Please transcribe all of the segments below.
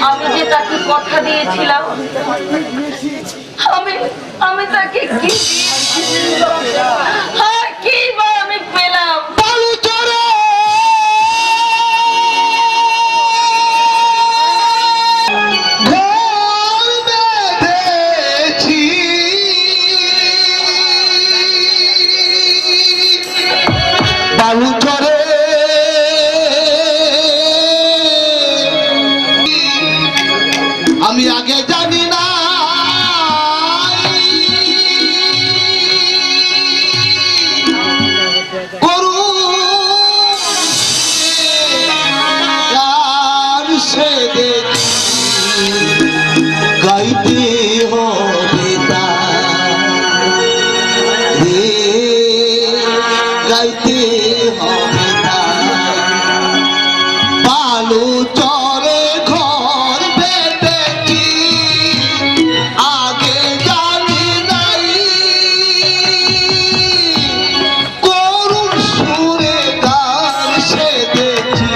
আমি যে তাকে কথা দিয়েছিলাম, আমি তাকে কি আর কি বা আমি পেলাম? আমি আগে জানি না করু গান সে গাইতে হবে রে, গাইতে হবে বালু চরে ঘর বেঁধেছি আগে জানি নাই করুণ সুরে গান সেধেছি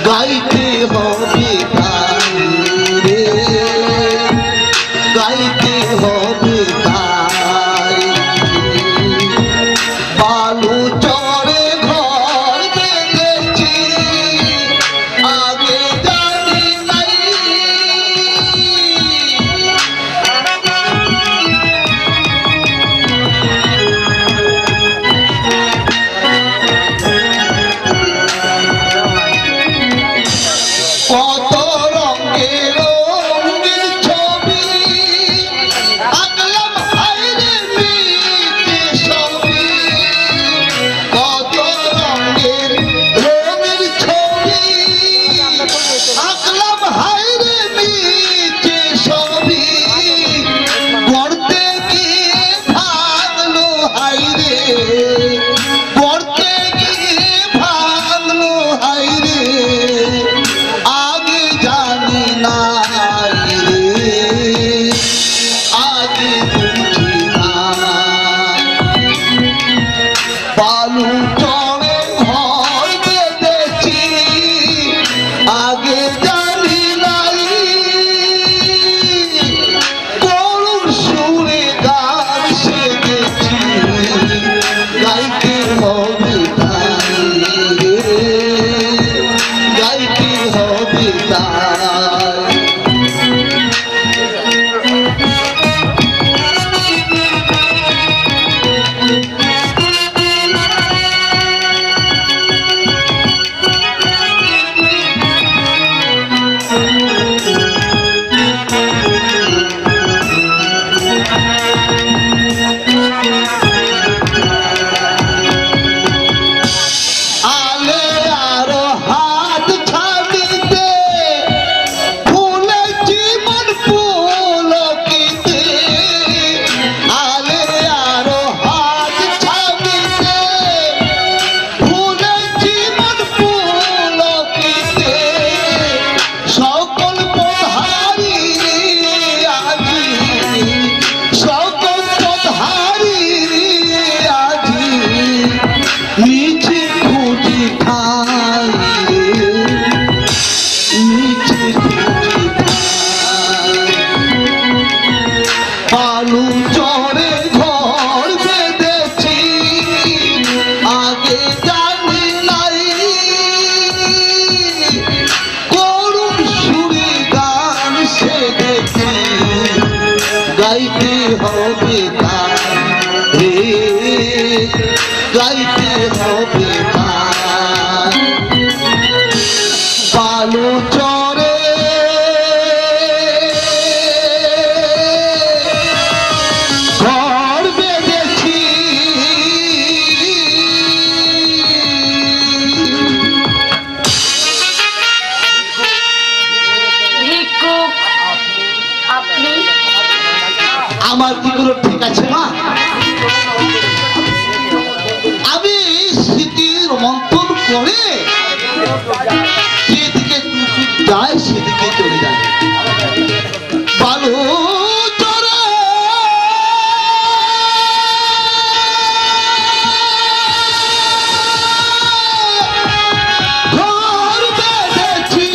গাইতে হবে তাই রে, গাইতে হবে তাই বালু চরে ঘর বেঁধেছি আগে জানি নাই কত রঙের রঙের ছবি আঁকলাম হায়রে মিটে ছবি, কত রঙের রঙের ছবি আঁকলাম হায়রে মিটে ছবি, পড়তে গিয়ে ভাঙলো হায়রে, পড়তে গিয়ে ভাঙলো হায়রে আগে জানি না রে, আগে বুঝি না বালু চরে ঘর বেঁধেছি আগে জানি নাই করুণ সুরে গান সেধেছি গাইতে হবে তাই রে, গাইতে হবে তাই আলে আরো হাত ছাড়িতে ফুলেছি মন পুলকিতে, আলে আরো হাত ছাড়িতে ফুলেছি মন পুলকিতে, সকল পথহারি আজি, সকল পথহারি আজি নিচে খুঁজি ঠাই রে, নিচে খুঁজি ঠাই বালু চরে ঘর বেঁধেছি আগে জানি নাই করুণ সুরে গান সেধেছি গাইতে হবে তাই রে, গাইতে হবে তাই বালু চরে ঘর বেঁধেছি ভিক্ষুক, আপনি আমার দিকগুলো ঠিক আছে মা, আমি স্মৃতির মন্থন করে যেদিকে যায় সেদিকে চলে যায় বালু চরে ঘর বেঁধেছি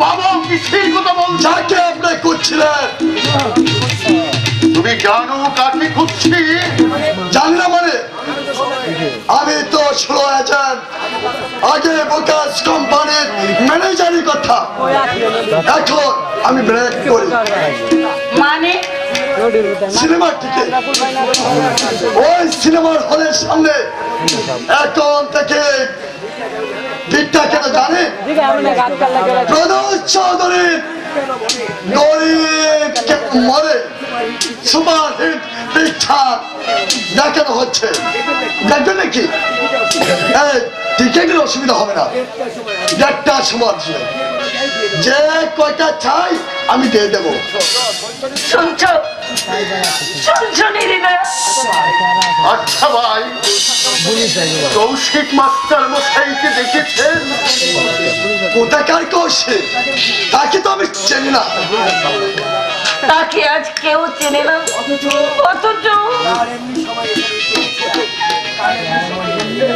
পাবো কিসের কথা বলছো? যাকে আপনি করছিলেন তুমি জানো কাকে খুঁজছি? জানি না মানে আমি তো স্লো এজেন্ট, আগে বোকাস কোম্পানির ম্যানেজারই কথা, এখন আমি ব্রেক করি মানে সিনেমার টিকে ওই সিনেমার হলের সামনে এখন থেকে ঠিকটা কেন জানে প্রদোষ চৌধুরীর গরিব মরে সুপার হিট পিকচার দেখানো হচ্ছে, দেখবেন নাকি? টিকেটের অসুবিধা হবে না, একটা সময় যে কয়টা চাই আমি দিয়ে দেবো। শুনছো শুনছো নিরিনা? আচ্ছা ভাই, কৌশিক মাস্টার মশাইকে দেখেছেন? কোথাকার কৌশিক? তাকে তো আমি চিনি না। তাকে আজ কেউ চেনে না, অথচ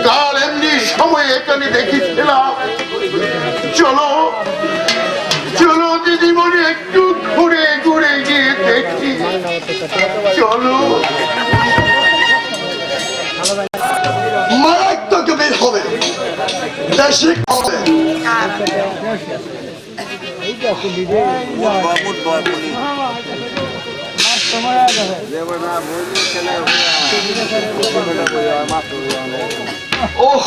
কাল এমনি সময় এখানে দেখেছিলাম। চলো চলো দিদিমণি, একটু ঘুরে ঘুরে গিয়ে দেখি। চলো। মারাত্মক বের হবে, বেশি হবে। ওহ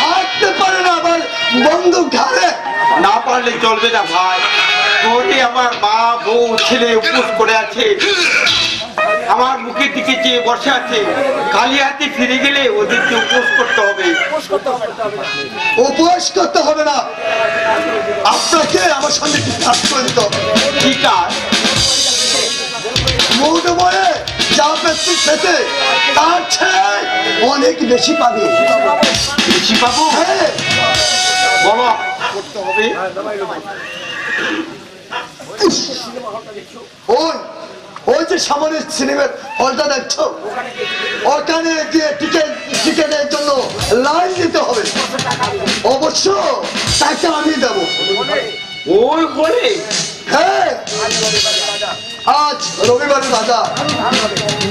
হাঁটতে পারে না, আবার বন্দুক ঘাড়ে। না পারলে চলবে না ভাই, ঘরে আমার মা বউ ছেলে উপোস করে আছে, আমার মুখের দিকে চেয়ে বসে আছে। খালি হাতে ফিরে গেলে ওদেরকে উপোস করতে হবে। উপোস করতে হবে না, আপনাকে আমার সঙ্গে একটু কাজ করে দিতে হবে। ঠিক আছে, মৌডময়ে যা পেতে পেতে তার চেয়ে অনেক বেশি পাবে। বেশি পাবো? হ্যাঁ, বলো করতে হবে। ওই ওই যে সামনের সিনেমার হলটা দেখছো, ওখানে গিয়ে টিকেটের জন্য লাইন দিতে হবে। অবশ্য টাকা আমি দেবো। ওই বলে হ্যাঁ, আজ রবিবারের বাজার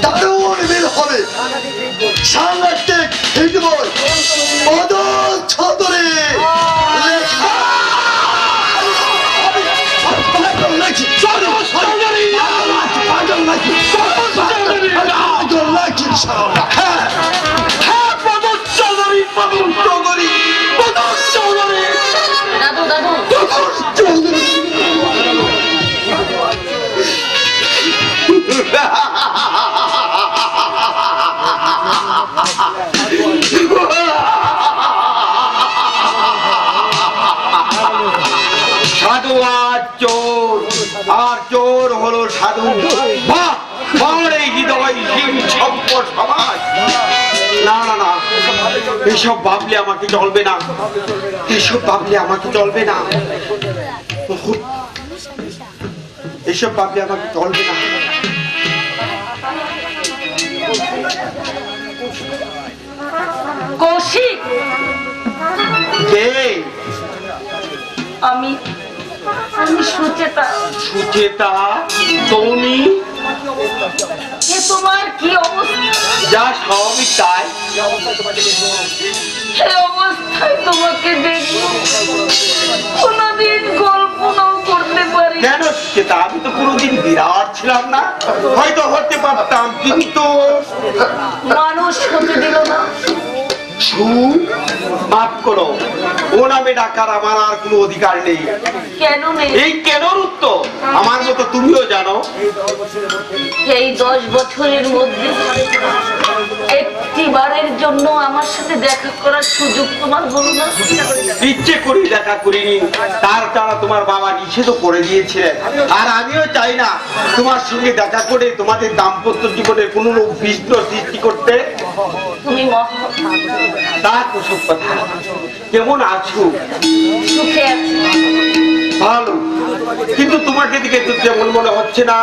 দারুণ বিল হবে। সাংঘাতিক হিট বই প্রদোষ চৌধুরী লেখা। দাদু দাদু সাধু আর চোর, আর চোর হলো সাধু। বাহ, বাড়ে হৃদয় হিম সম্পদ সমাজ। না না না, এসব ভাবলে আমাকে চলবে না, এসব ভাবলে আমাকে চলবে না, এসব ভাবলে আমাকে চলবে না। কৌশিক, কে? আমি আমি সুচেতা। সুচেতা? তুমি? এ তোমার কি অবস্থা? যা স্বাভাবিক তাই। এই অবস্থায় তোমাকে দেখবো কোনদিন কল্পনাও করতে পারি। কেন সুচেতা? আমি তো কোনোদিন বিরাট ছিলাম না, হয়তো হতে পারতাম, কিন্তু মানুষ হতে দিল না। মাফ করো, ও নামে ডাকার আমার আর কোনো অধিকার নেই। কেন নেই? এই কেনর উত্তর আমার মতো তুমিও জানো। এই 10 বছরের মধ্যে একটি বারের জন্য আমার সাথে দেখা করার সুযোগ তোমার হলো না। ইচ্ছে করে দেখা করিনি, তার দ্বারা তোমার বাবা নিষেধ করে দিয়েছিলেন। আর আমিও চাই না তোমার সঙ্গে দেখা করে তোমাদের দাম্পত্য জীবনে কোনো রূপ বিঘ্ন সৃষ্টি করতে। তুমি তা কুসুম কথা। কেমন আছো? সুখে আছি। ভালো, কিন্তু তোমাকে দিকে তো যেমন মনে হচ্ছে না।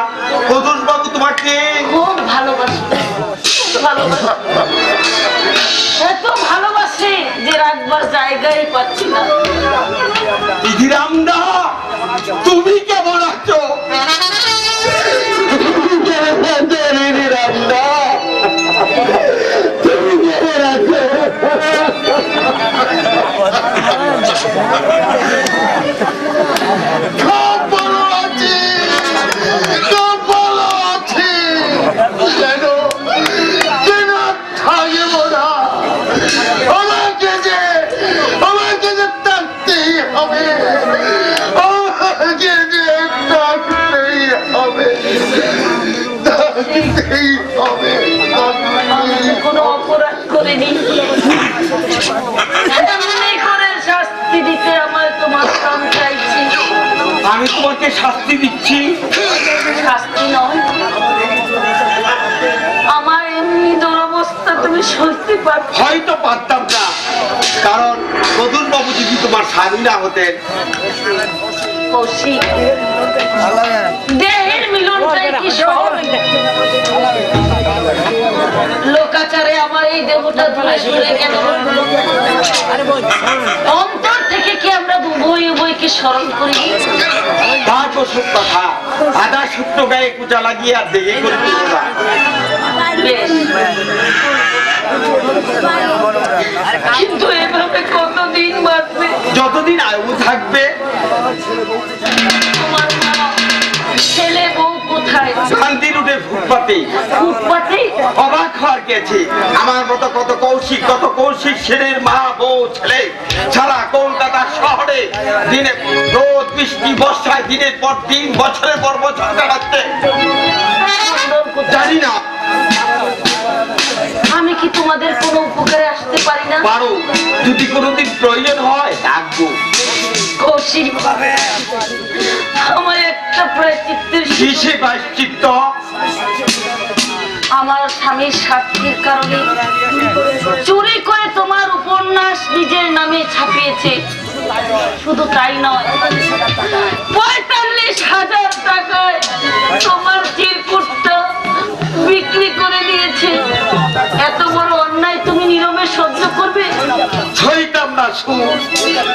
প্রদোষ বাবু তোমাকে খুব ভালোবাসে, ভালোবাসে, এত ভালোবাসে যে রাত রাখবার জায়গাই পাচ্ছি না। দিদিরামদা, তুমি কেমন আছো? দিদিরামদা, তুমি কেমন আছো? খুব ভালো আছি, খুব ভালো আছি। যেন যেন থাকবো না। আমাকে যে থাকতেই হবে, আমাকে যে থাকতেই হবে, থাকতেই হবে। আমি কোনো অপরাধ করিনি, এমনি করে শাস্তি দিতে আমার তোমার প্রাণ চাইছি। আমি তোমাকে শাস্তি দিচ্ছি? শাস্তি নয়, আমার এমনি দুরবস্থা তুমি সইতে পারো। হয়তো পারতাম না, কারণ প্রদুল বাবু যদি তোমার স্বামী না হতেন। কৌশিক, দেহের মিলনটাই কি সহজ? লোকাচারে আমার এই দেহটা দূরে সরে গেল। অন্তর থেকে কি আমরা উভয় উভয়কে স্মরণ করি? তা তো সব কথা। আদা সূত্র গায়ে কুচা লাগিয়ে আর দেখে করে দিল না। বেশ, কিন্তু এভাবে কতদিন বাঁচবে? যতদিন আয়ু থাকবে। তোমার মা, ছেলে বউ কোথায়? শান্তি রুটের ফুটপাতে। ফুটপাতে? অবাক হওয়ার গেছে। আমার মতো কত কৌশিক সেনের মা বউ ছেলে সারা কলকাতা শহরে দিনে রোদ বৃষ্টি বর্ষায় দিনের পর দিন বছরের পর বছর কাটাচ্ছে। জানি না। আমি কি তোমাদের কোনো উপকারে আসতে পারি না? পারো, যদি কোনোদিন প্রয়োজন হয় ডাকবো। কৌশিক, আমার একটা প্রায়শ্চিত্তের কিসে প্রায়শ্চিত্ত? আমার স্বামীর স্বার্থের কারণে চুরি করে তোমার উপন্যাস নিজের নামে ছাপিয়েছে। শুধু তাই নয়, ৪৫,০০০ টাকায় তোমার চিরকুটটা বিক্রি করে দিয়েছে। এত বড় অন্যায় তুমি নীরবে সহ্য করবে? সইতাম না।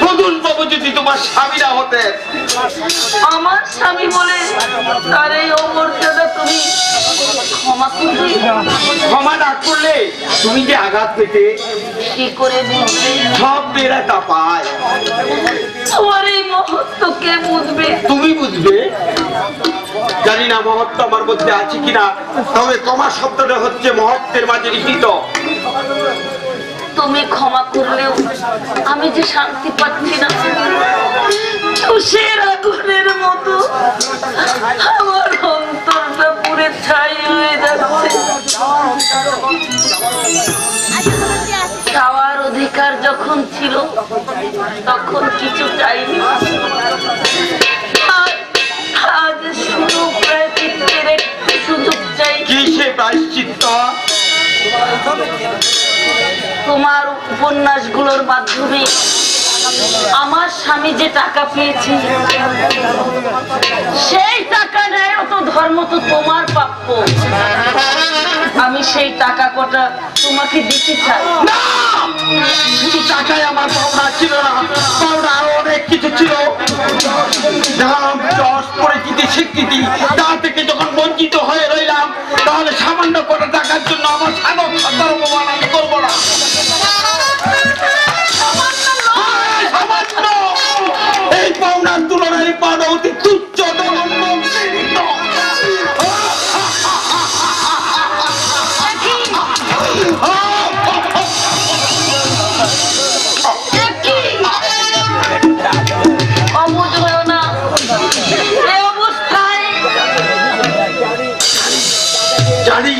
প্রদুল বাবু যদি তোমার স্বামী না হতেন। আমার স্বামী বলে তার এই অমর্যাদা তুমি ক্ষমা করবে? ক্ষমা না করলে তুমি যে আঘাত পেতে কি করে বুঝবে? সব মেয়েরা তা পায়। তোমার এই মহত্ব কে বুঝবে? তুমি বুঝবে। জানি না মহত্ব আমার মধ্যে আছে কিনা, তবে ক্ষমা শব্দটা হচ্ছে মহত্বের মাঝে নিহিত। তুমি ক্ষমা করলেও আমি যে শান্তি পাচ্ছি না। তুষের আগুনের মতো আমার অন্তরটা পুরে ছাই হয়ে যাচ্ছে। চাওয়ার অধিকার যখন ছিল তখন কিছু চাইনি। আজ শুধু প্রায়শ্চিত্তের একটু সুযোগ চাই। কিসে প্রায়শ্চিত্ত? তোমার উপন্যাসগুলোর মাধ্যমে আমার স্বামী যে টাকা পেয়েছে, সেই টাকা নেয় তো ধর্ম তো তোমার প্রাপ্য। আমি সেই টাকা কটা তোমাকে দিতে চাই। শুধু টাকায় আমার পাওনা ছিল না, পাওনা আরো অনেক কিছু ছিল। নাম যশ পরিচিতি স্বীকৃতি, তা থেকে যখন বঞ্চিত হয়ে রইলাম, তাহলে সামান্য কটা টাকার জন্য আমার সাধক সত্তার অপমান আমি করবো না। এই পাওনার তুলনায় পাওনা অতি তুচ্ছ। অবুঝ হয়েও না এই অবস্থায়। জানি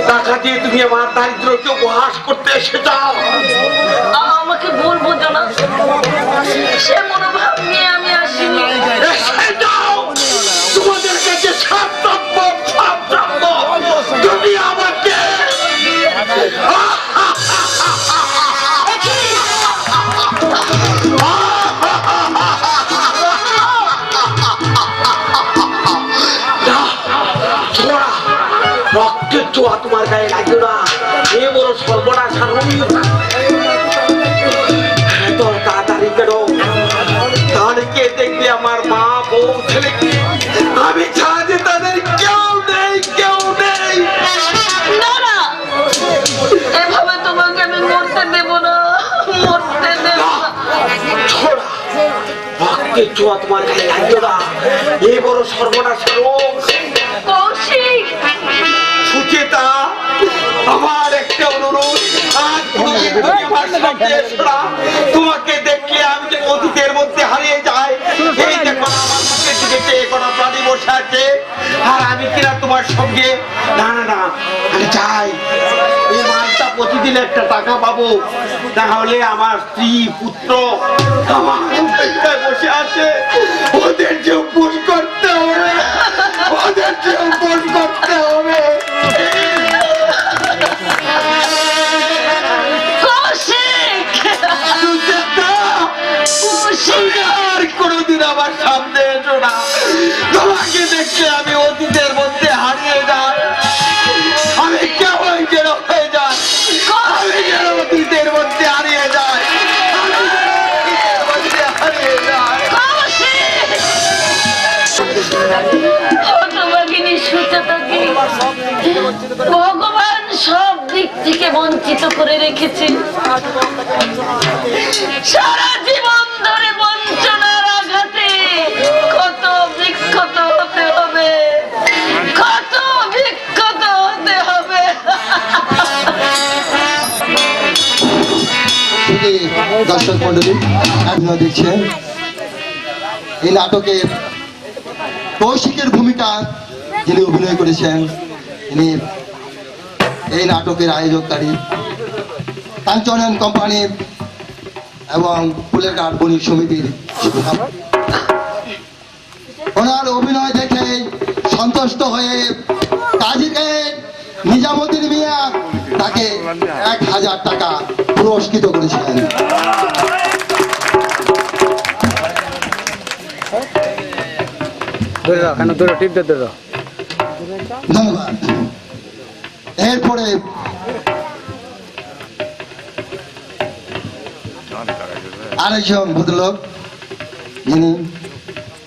টাকা দিয়ে তুমি আমার দারিদ্রকে উপহাস করতে এসে যাও। আমাকে ভুল বোঝো না, সে মনোভাব নিয়ে আমি আসিনি। এসে যাও, তোমাদের কাছে সব প্রাপ্য, সব প্রাপ্য। তুমি আমাকে রক্তের ছোঁয়া তোমার গায়ে লাগলো না। এ বড় সর্বনাশ। এত তাড়াতাড়ি কেন? তাহলে কে দেখবে আমার মা বউ ছেলেকে? আমি ছাড়া যে তাদের কেউ নেই, কেউ নেই। না না, এভাবে তোমাকে আমি মরতে দেব না, মরতে দেব না। ছোড়া রক্তের ছোঁয়া তোমার গায়ে লাগতো না। এই বড় সর্বনাশের রোগ। কৌশিক, সুচেতা, আমার একটা অনুরোধ, আজ কোনোদিন তুমি আমার সামনে এসো না। তোমাকে দেখলে আমি যে অতীতের মধ্যে হারিয়ে যাই। এই দেখো না, আমার মুখের দিকে চেয়ে কোনো প্রাণী বসে আছে, আর আমি কিনা তোমার সঙ্গে। না না না, আমি চাই এই মাসটা প্রতিদিন একটা টাকা পাবো, তাহলে আমার স্ত্রী পুত্র আমার অপেক্ষায় বসে আছে। ওদের যে উপোস করতে হবে, ওদের যে উপোস করতে হবে। কৌশিক, সুচেতা, কৌশিক, আর কোনোদিন আমার সামনে এসো না। তোমাকে দেখলে আমি অতীতের মধ্যে হারিয়ে যাই। আমি কেমন যেন হয়ে যাই, আমি যেন অতীতের মধ্যে হারিয়ে যাই, আমি যেন অতীতের মধ্যে হারিয়ে যাই। হতভাগিনী সুচেতাকে ভগবান সব দিক থেকে বঞ্চিত করে রেখেছে। সারা জীবন ধরে বঞ্চনার আঘাতে কত বিক্ষত হতে হবে, কত বিক্ষত হতে হবে। দর্শক মন্ডলী, আপনারা দেখছেন এই নাটকে কৌশিকের ভূমিকা যিনি অভিনয় করেছেন, তিনি এই নাটকের আয়োজককারী কাঞ্চন কোম্পানি এবং ফুলের ঘাট বণিক সমিতির সভাপতি। ওনার অভিনয় দেখে সন্তুষ্ট হয়ে কাজীকে নিজামুদ্দিন মিয়া তাকে 1000 টাকা পুরস্কৃত করেছিলেন। ধন্যবাদ। এরপরে আরেকজন ভদ্রলোক যিনি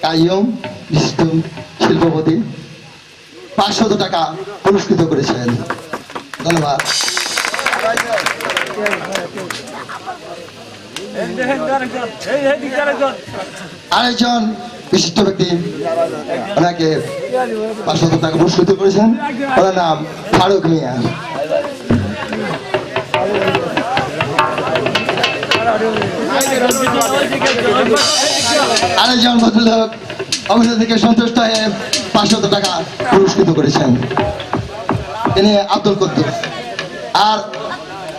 কাইয়ুম বিশিষ্ট শিল্পপতি 500 টাকা পুরস্কৃত করেছেন। ধন্যবাদ। আরেকজন বিশিষ্ট ব্যক্তি ওনাকে 500 টাকা পুরস্কৃত করেছেন, ওনার নাম ফারুক মিয়া। আরেকজন ভদ্রলোক অভিনয় থেকে সন্তুষ্ট হয়ে 500 টাকা পুরস্কৃত করেছেন, তিনি আব্দুল কুদ্দুস। আর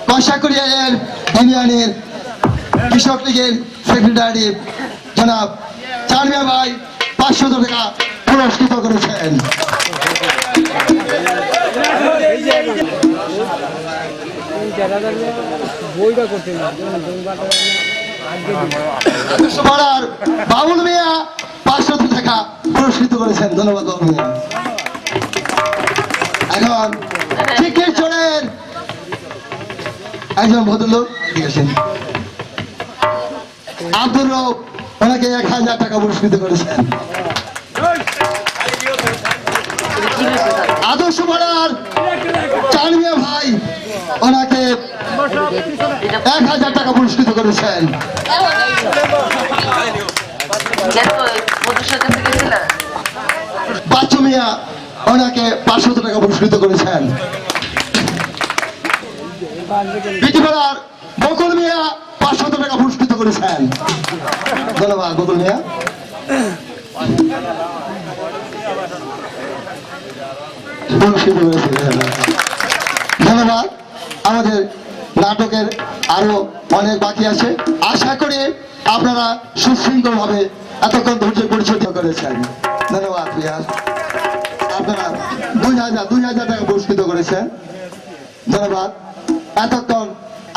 কষাকুড়িয়ার ইউনিয়নের কৃষক লীগের সেক্রেটারি জনাব চানমিয়া ভাই 500 টাকা পুরস্কৃত করেছেন। পাড়ার বাবুল মিয়া 500 টাকা পুরস্কৃত করেছেন। ধন্যবাদ বাবুল মিয়া। এখন চিকির চোরের একজন ভদ্রলোক ঠিক আছেন, আব্দুর রব, ওনাকে 1000 টাকা পুরস্কৃত করেছেন। আদর্শ পাড়ার চানমিয়া ভাই ওনাকে 1000 টাকা পুরস্কৃত করেছেন। বাচ্চু মিয়া ওনাকে 500 টাকা পুরস্কৃত করেছেন। বিটিপাড়ার বকুল মিয়া 500 টাকা পুরস্কৃত করেছেন। ধন্যবাদ বকুল মিয়া। পুরস্কৃত করেছেন। ধন্যবাদ। আমাদের নাটকের আরো অনেক বাকি আছে, আশা করি আপনারা সুশৃঙ্খল ভাবে এতক্ষণ ধৈর্য পরিচয় করেছেন। ধন্যবাদ প্রিয়া। আপনারা 2000 টাকা পুরস্কৃত করেছেন। ধন্যবাদ। এতক্ষণ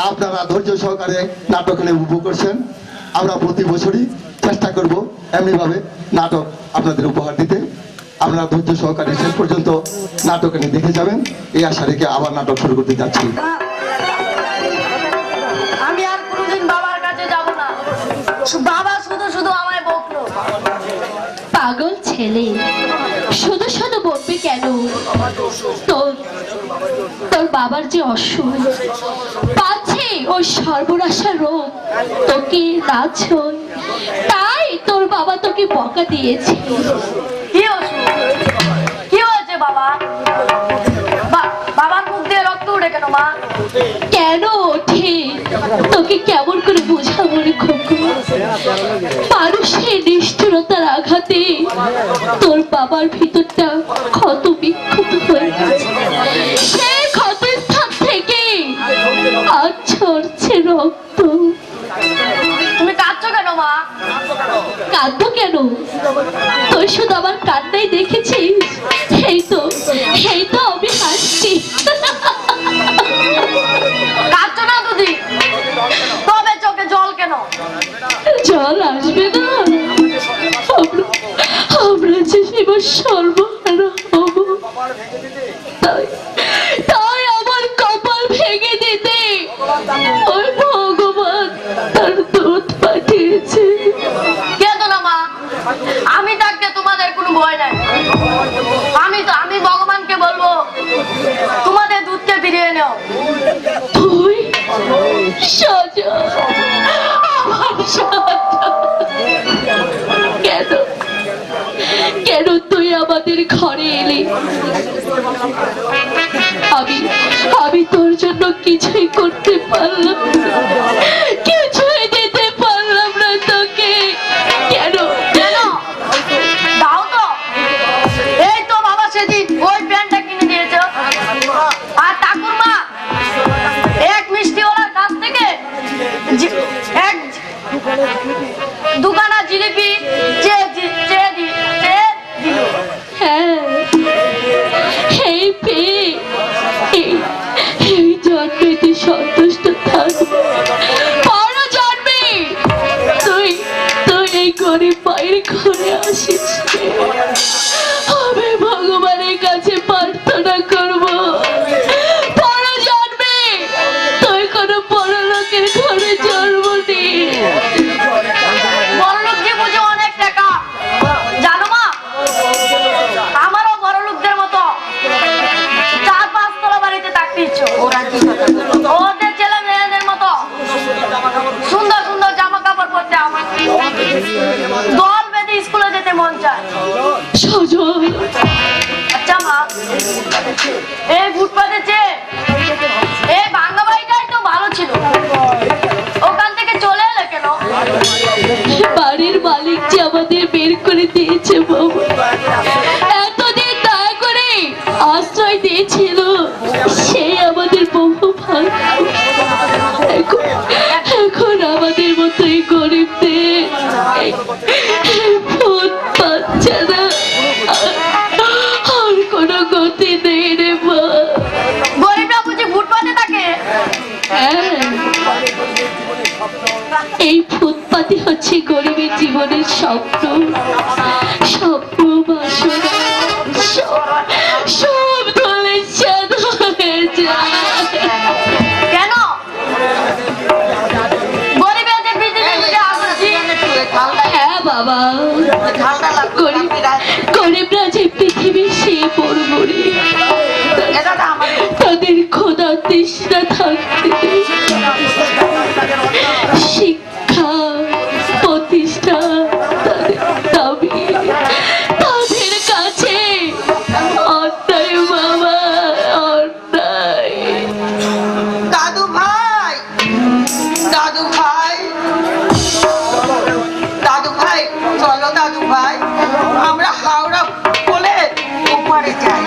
আপনারা ধৈর্য সহকারে নাটক নিয়ে উপভোগ করছেন। আমরা প্রতি বছরই চেষ্টা করব এমনি ভাবে নাটক আপনাদের উপহার দিতে। আপনারা ধৈর্য সহকারে শেষ পর্যন্ত নাটক নিয়ে দেখে যাবেন, এই আশা রেখে আবার নাটক শুরু করতে যাচ্ছি। আমি আর কোনোদিন বাবার কাছে যাব না। বাবা শুধু শুধু আমায় বকলো। পাগল ছেলে, শুধু শুধু বলবে কেন? তোর তোর বাবার যে অসুখ পাচ্ছে, ওই সর্বনাশা রোগ তোকে রাজই, তাই তোর বাবা তোকে বকা দিয়েছে। কি অসুখ? কি হয়েছে বাবা? বাবার মুখ দিয়ে রক্ত উঠে কেন মা? কেন ওঠে তোকে কেমন করে বোঝাবো রে খোকো? মানুষের নিষ্ঠুরতার আঘাতে তোর বাবার ভিতরটা ক্ষত বিক্ষত হয়ে গেছে। সেই ক্ষতস্থান থেকে আজ ঝরছে রক্ত। তুমি কাঁদছো কেন মা? কাঁদবো কেন? তুই শুধু আমার কান্নাই দেখেছিস? এই তো আমি হাসছি। কাঁদছো না দিদি, তবে চোখে জল কেন? জল আসবে না? আমরা যে এবার সর্বহারা হব, তাই আমার কপাল ভেঙে দিতে ওই ভগবান তার দুধ পাঠিয়েছে। কেঁদো না মা, আমি থাকতে তোমাদের কোনো ভয় নাই। আমি ভগবানকে বলবো তোমাদের দুধকে ফিরিয়ে নাও। তুই সাজা, আমার সাজা। কেন কেন তুই আমাদের ঘরে এলি? আমি তোর জন্য কিছুই করতে পারলাম না, কিছুই দিতে পারলাম না তোকে। কেন কেন দাও তো? এই তো বাবা সেদিন ওই প্যান্টটা কিনে দিয়েছ, আর ঠাকুরমা এক মিষ্টিওয়ালার কাছ থেকে এক দুখানা জিলিপি চেয়ে দিল। হ্যাঁ, এই পেয়ে এই জন্মে তুই সন্তুষ্ট থাকবি, পর জন্মে তুই এই গরিব মায়ের ঘরে আসিস। আমি ভগবানের কাছে প্রার্থনা করব, পর জন্মে তুই কোনো বড় লোকের ঘরে জন্ম নি। বড়লোক যে বুঝে অনেক টাকা, জানো মা? আমারও বড়লোকদের মতো 4-5 তলা বাড়িতে থাকতে ইচ্ছে। ওদের ছেলে মেয়েদের মতো সুন্দর সুন্দর জামা কাপড় পরতে আমার দল বেঁধে স্কুলে যেতে মন চায়। সজল, আচ্ছা মা, এই ফুটপাতে চেয়ে এই ভাঙ্গা বাড়িটাই তো ভালো ছিল, ওখান থেকে চলে এলে কেন? বাড়ির মালিক যে আমাদের বের করে দিয়েছে বাবু, এতদিন দয়া করে আশ্রয় দিয়েছিল, সেই আমাদের বহু ভাগ্য। এখন আমাদের মতো এই গরিবদের ফুটপাত ছাড়া আর কোনো গতি নেই রে মা। গরিবরা বুঝি ফুটপাতে থাকে? হ্যাঁ, এই ফুটপাতই হচ্ছে গরিবের জীবনের স্বপ্ন, বাসনা সব ধরে সাদ হয়ে যায়। কেন গরিবদের পৃথিবীর মধ্যে আসছি? হ্যাঁ বাবা, গরিবরা যে পৃথিবীর সে বড় গরিব, তাদের খোদা তৃষ্ণা থাকতে শিক্ষা প্রতিষ্ঠা তাদের দাবি, তাদের কাছে অন্যায় বাবা, অন্যায়। দাদু ভাই, দাদু ভাই, দাদু ভাই, চলো দাদু ভাই, আমরা হাওড়া বলে ওপারে যাই।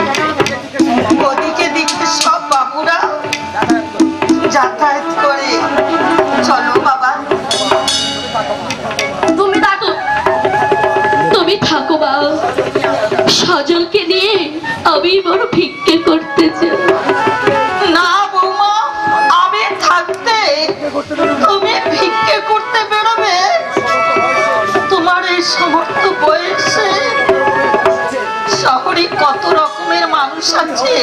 ওদিকে দিকে সব বাবুরা যাতায়াত করে। চলো বাবা। তুমি থাকো বাবা, সজলকে নিয়ে আমি বড় ভিক্ষে করতে চাই। না বৌমা, আমি থাকতে তুমি ভিক্ষে করতে বেরোবে? তোমার এই সমস্ত বয়সে শহরে কত রকমের মানুষ আছে,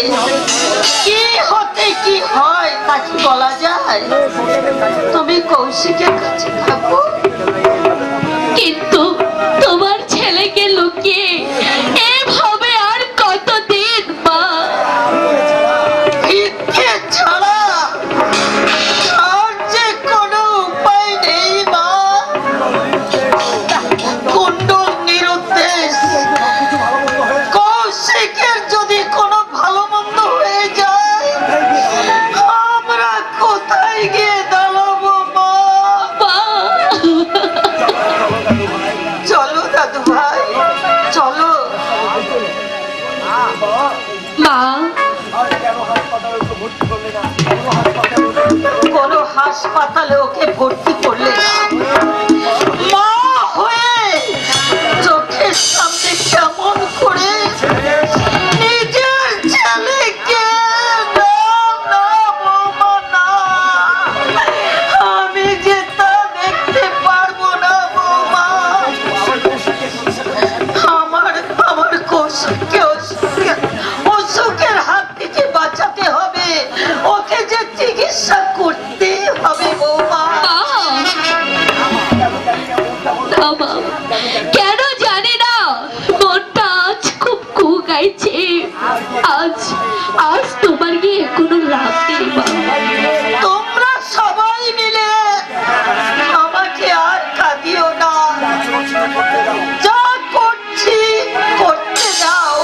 কি হতে কি হয় তা কি বলা যায়? তুমি কৌশিকের কাছে থাকো, কিন্তু তোমার ছেলেকে লুকিয়ে এভাবে আর কতদিন মা? ইচ্ছে ছাড়া আর যে কোনো উপায় নেই মা। কুণ্ডল নিরুদ্দেশ কৌশিকের যদি কোনো ভালো মন্দ হয়ে যায়, আমরা কোথায় গিয়ে দাঁড়াবো মা? মা, চলো দাদু ভাই, চলো। মা, কোনো হাসপাতালে ওকে ভর্তি করলে না। মা হয়ে চোখের সামনে কেমন করে নিজের ছেলেকে, না, না বৌমা, না। আমি যে তা দেখতে পারবো না বৌমা। আমার কৌশিককে অসুখের হাত থেকে বাঁচাতে হবে। ওকে যে চিকিৎসা করতে হবে বৌমা। না মা, কেন জানি না মনটা আজ খুব কুকাইছে। আজ তোমার গিয়ে কোনো লাভ নেই মা। তোমরা সবাই মিলে আমাকে আর কাঁদিও না। যা করছি করতে দাও।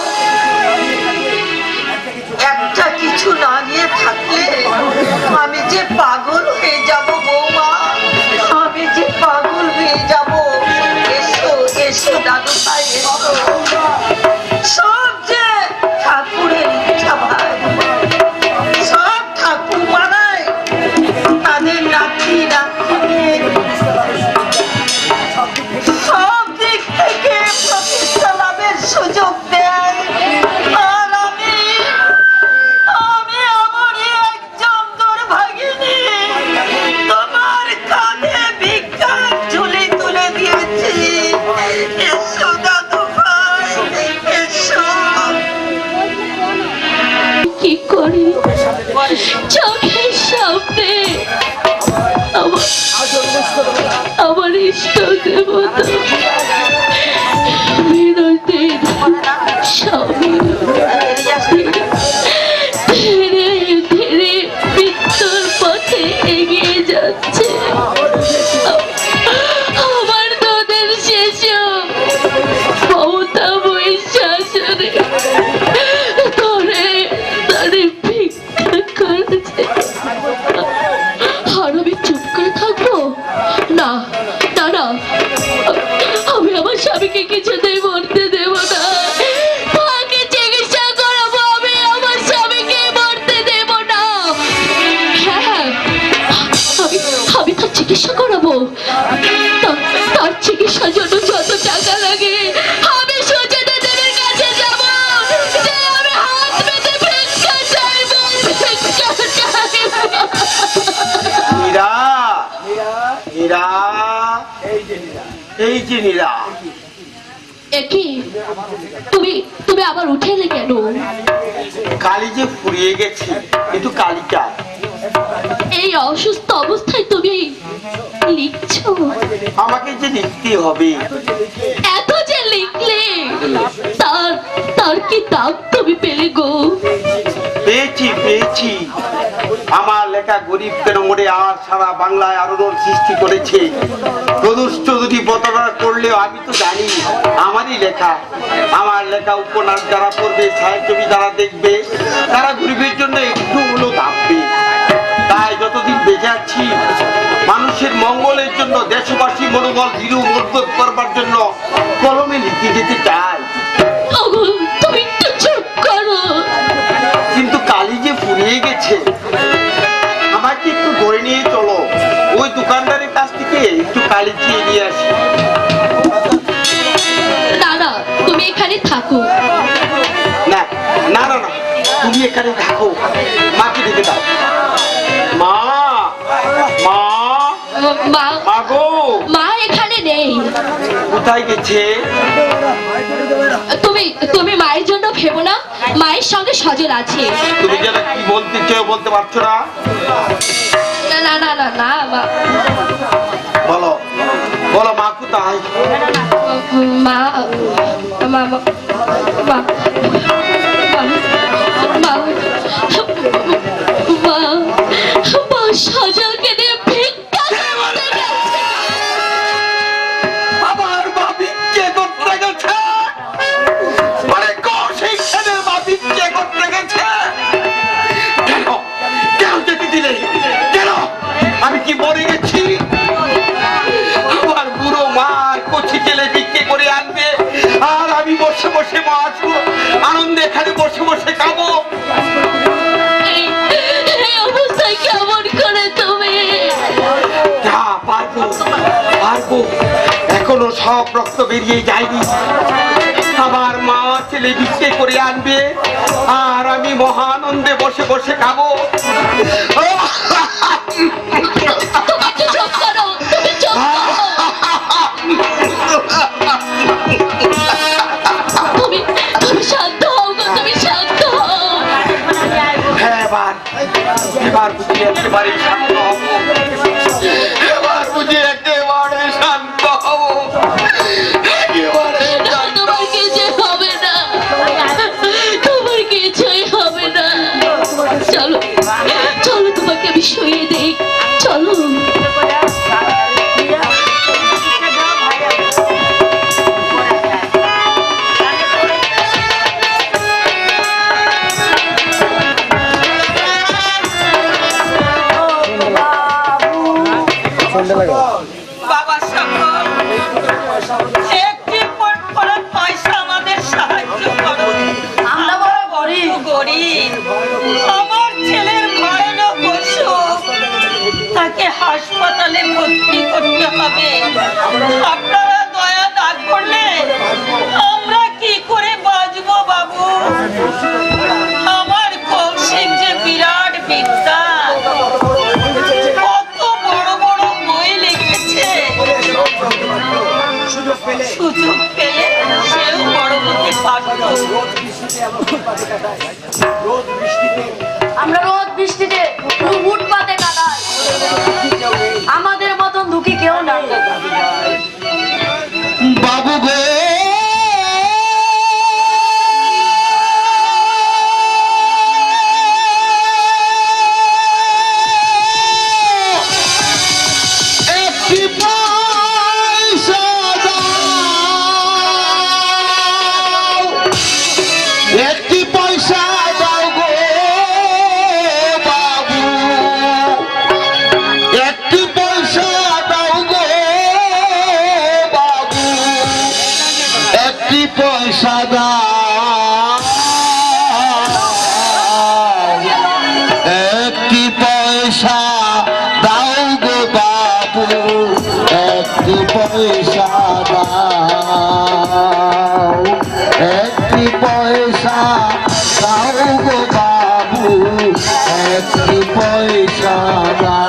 একটা কিছু না নিয়ে থাকলে আমি যে পাগল হয়ে যাব বৌমা। আমি যে পাগল হয়ে যাব। এসো এসো দাদু ভাই, এসো। সব যে ঠাকুরের ইচ্ছা ভাই। সব ঠাকুর মানায় তাদের নাতি নাতনির সব দিক থেকে প্রতিষ্ঠা লাভের সুযোগ দেয়। আর আমি আমার একজন দুর্ভাগিনী তোমার কাঁধে ভিক্ষার ঝুলি তুলে দিয়েছি। এসো দাদু ভাই, এসো। কি করি চোখের সামনে আমার ইষ্ট দেবতা বিরতির স্বামী ধীরে ধীরে মৃত্যুর পথে এগিয়ে যাচ্ছে। আমার তোদের শেষ মমতা বই শাসনে করে তারে ভিক্ষা করেছে। আর আমি চুপ করে থাকবো না? না না, আমি আমার স্বামীকে কিছুতেই মরতে দেব না। তাকে চিকিৎসা করাবো, আমি আমার স্বামীকে মরতে দেব না। হ্যাঁ, আমি তার চিকিৎসা করাবো। তার চিকিৎসার জন্য যত টাকা লাগে আমি সুজেতা দেবীর কাছে যাব। আমি হাত পেতে ভিক্ষা চাইবো, ভিক্ষা চাইবো। মীরা, মীরা, এই যে মীরা। একি তুমি আবার উঠে এলে কেন? কালি যে ফুরিয়ে গেছে, কিন্তু কালিটা এই অসুস্থ অবস্থায় তুমি লিখছো? আমাকে যে লিখতে হবে। এত যে লিখলে তার কি দাম তুমি পেলে গো? পেয়েছি। আমার লেখা গরিব কেন মরে আর সারা বাংলায় আলোড়ন সৃষ্টি করেছে। প্রদুষ্ট যদি বতরা করলেও আমি তো জানি আমারই লেখা। আমার লেখা উপন্যাস যারা পড়বে, ছায়াছবি যারা দেখবে, তারা গরিবের জন্য একটু হলেও ভাববে। তাই যতদিন বেঁচে আছি মানুষের মঙ্গলের জন্য, দেশবাসী মনোবল দৃঢ় মজবুত করবার জন্য কলমে লিখে যেতে চাই। ওগো, তুমি একটু চুপ করো। কিন্তু কালি যে ফুরিয়ে গেছে, আমাকে একটু ধরে নিয়ে চলো। ওই দোকানদারের কাছ থেকে একটু কালি খেয়ে নিয়ে আসি। না না, তুমি এখানে থাকো। না না না না, তুমি এখানে থাকো। মাকে ডেকে দাও। মা, মা, মা গো। মা এখানে নেই। কোথায় গেছে? তুমি মায়ের জন্য ভেবো না, মায়ের সঙ্গে সজল আছে। তুমি যেন কি বলতে চাও বলতে পারছো না? না না না না না মা। বলো বলো মা কোথায়? মা মা মা মা সাজাকে নিয়ে ভিক্ষা করতে গেছে। আমার মা ভিক্ষে করতে গেছে? মানে কৌশিক সেনের মা ভিক্ষে করতে গেছে? কেন কেন যেতে দিলে? কেন আমি কি মরে গেছি? আমার বুড়ো মার কচি ছেলে ভিক্ষে করে আনবে আর আমি বসে বসে মা আনন্দে এখানে বসে বসে খাবো। এই অবস্থায় কেমন করে তুমি? যা পারবো পারবো, এখনো সব রক্ত বেরিয়ে যায়নি। আমার মা ছেলে ভিক্ষে করে আনবে আর আমি মহানন্দে বসে বসে খাবো। তুমি একটু চুপ করো, তুমি চুপ করো। তুমি শান্ত হও গো, তুমি শান্ত হও। হ্যাঁ, এবার বুঝি একেবারে শান্ত হবো। এবার বুঝি একেবারে শান্ত হবো। একেবারে না, তোমার কিছুই হবে না, তোমার কিছুই হবে না। চলো চলো, তোমাকে আমি শুয়ে দেই, চলো। বাবা সকল একটি পড়ার পয়সা আমাদের সাহায্য করো। আমরা বড় গরিব। আমার ছেলের ভয়ানক অসুখ, তাকে হাসপাতালে ভর্তি করতে হবে। আপনারা দয়া না করলে আমরা কি করে বাঁচবো বাবু? আমার কৌশিক যে বিরাট বিদ্যা, কত বড় বড় বই লিখেছে। সুযোগ পেলে সেও বড় হতে পারত। আমরা রোদ বৃষ্টিতে ফুটপাতে কাটাই, আমাদের মতন দুঃখী কেউ না। বাবু গো, একটি পয়সা দাও, একটি পয়সা দাও গো বাবু, একটি পয়সা দাও গো বাবু, একটি পয়সা দাও, একটি পয়সা দাও গো বাবু, একটি পয়সা দাও, একটি পয়সা দাও গো বাবু, একটি পয়সা দাও।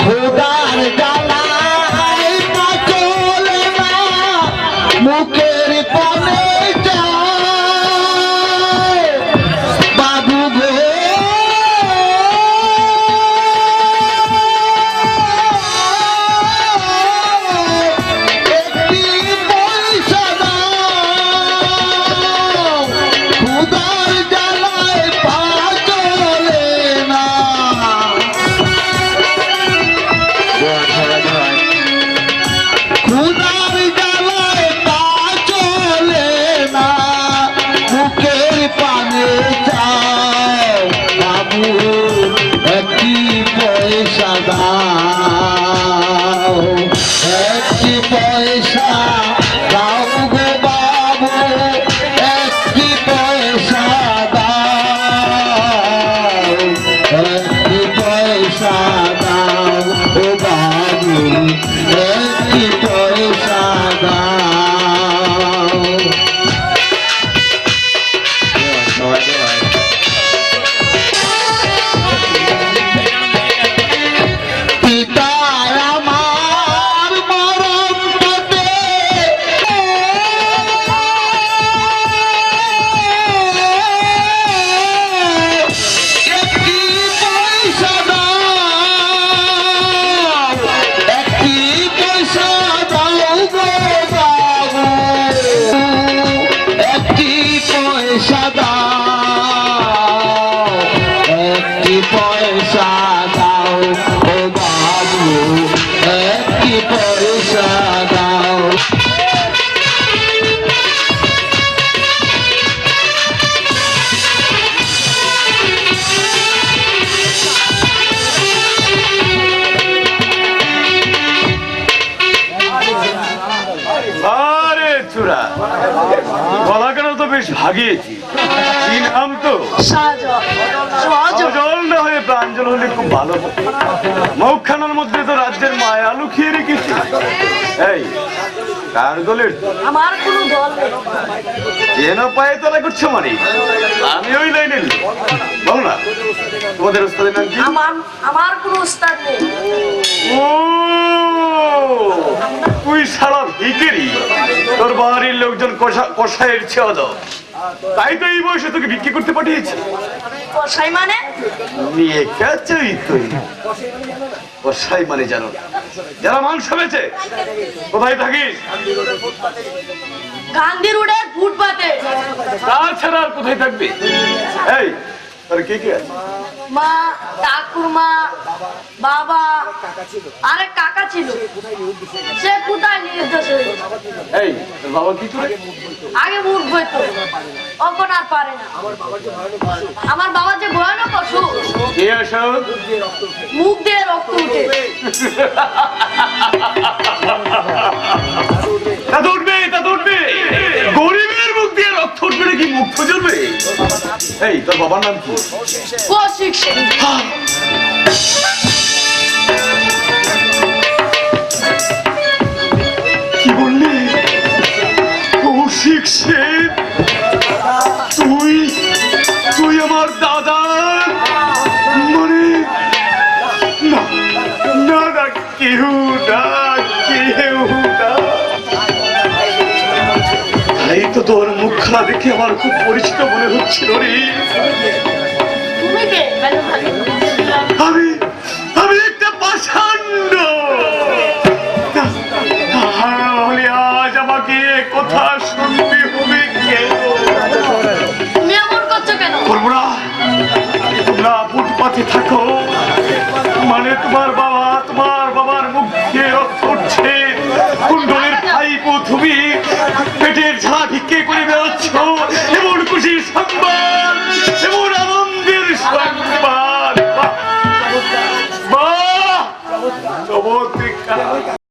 খোদার জ্বালায় তা চলে না, মুখের পানে যায় বাবু গো, একটি পয়সা দাও, খোদার জ্বালায় পা চলে না। খুদার জ্বালায় পা চলে না, বন্ধুরা, গলা কেন তো বেশ ভাগিয়েছি। কি নাম তো? সজল না হয়ে প্রাঞ্জল হলে খুব ভালো হতো। মুখখানার মধ্যে তো রাজ্যের মায়া লুকিয়ে রেখেছি। এই কার দলের? আমার কোনো দল নেই। যেন পায়ে তারা করছো মানে আমি ওই লাইনে বল না, তোমাদের ওস্তাদের নাম কি? আমার কোনো উস্তাদ নেই। ও তুই সারা ভিকেরি, তোর বাড়ির লোকজন কষাইয়ের ছেদ, তাই তো এই বয়সে তোকে বিক্রি করতে পাঠিয়েছে। কসাই মানে? নিয়ে গেছই তুই। কষাই মানে জানো না? যারা মাংস বেচে। কোথায় থাকিস? গান্ধী রোডের ফুটপাতে। তাছাড়া আর কোথায় থাকবি? এই তোর কে কে আছে? মা, ঠাকুরমা, বাবা, আরে কাকা ছিল, সে কোথায় নিয়ে গেছে? এই তোর বাবা কি করে? আগে মুখ বইতো, এখন আর পারে না। আমার বাবা যে ভয়ানক অসুখ, কে আসো? মুখ দিয়ে রক্ত উঠে। তা তো উঠবে, তা তো উঠবে। গরিবের মুখ দিয়ে রক্ত উঠবে নাকি মুখ জ্বলবে? এই তোর বাবার নাম কি? কৌশিক সেন। কি বললি? কৌশিক সেন? তুই আমার দাদা? মানে না না না, কেউ না, কেউ না। তাই তো তোর মুখখানা দেখে আমার খুব পরিচিত মনে হচ্ছিল রে। তুমি কে? আমি একটা পাষাণ্ড। তাহলে আজ আমাকে কথা শুনতে হবে কেন? তুমি এমন করছো কেন? করবো না। তোমরা ফুটপাথে থাকো মানে তোমার বাবার মুখে রক্ত উঠছে, কুণ্ডলের ভাইপো তুমি পেটের ঝাড়া ভিক্ষে করে বেরোচ্ছ। এমন খুশির সংবাদ, এমন আনন্দের সংবাদ, বাহ চমৎকার।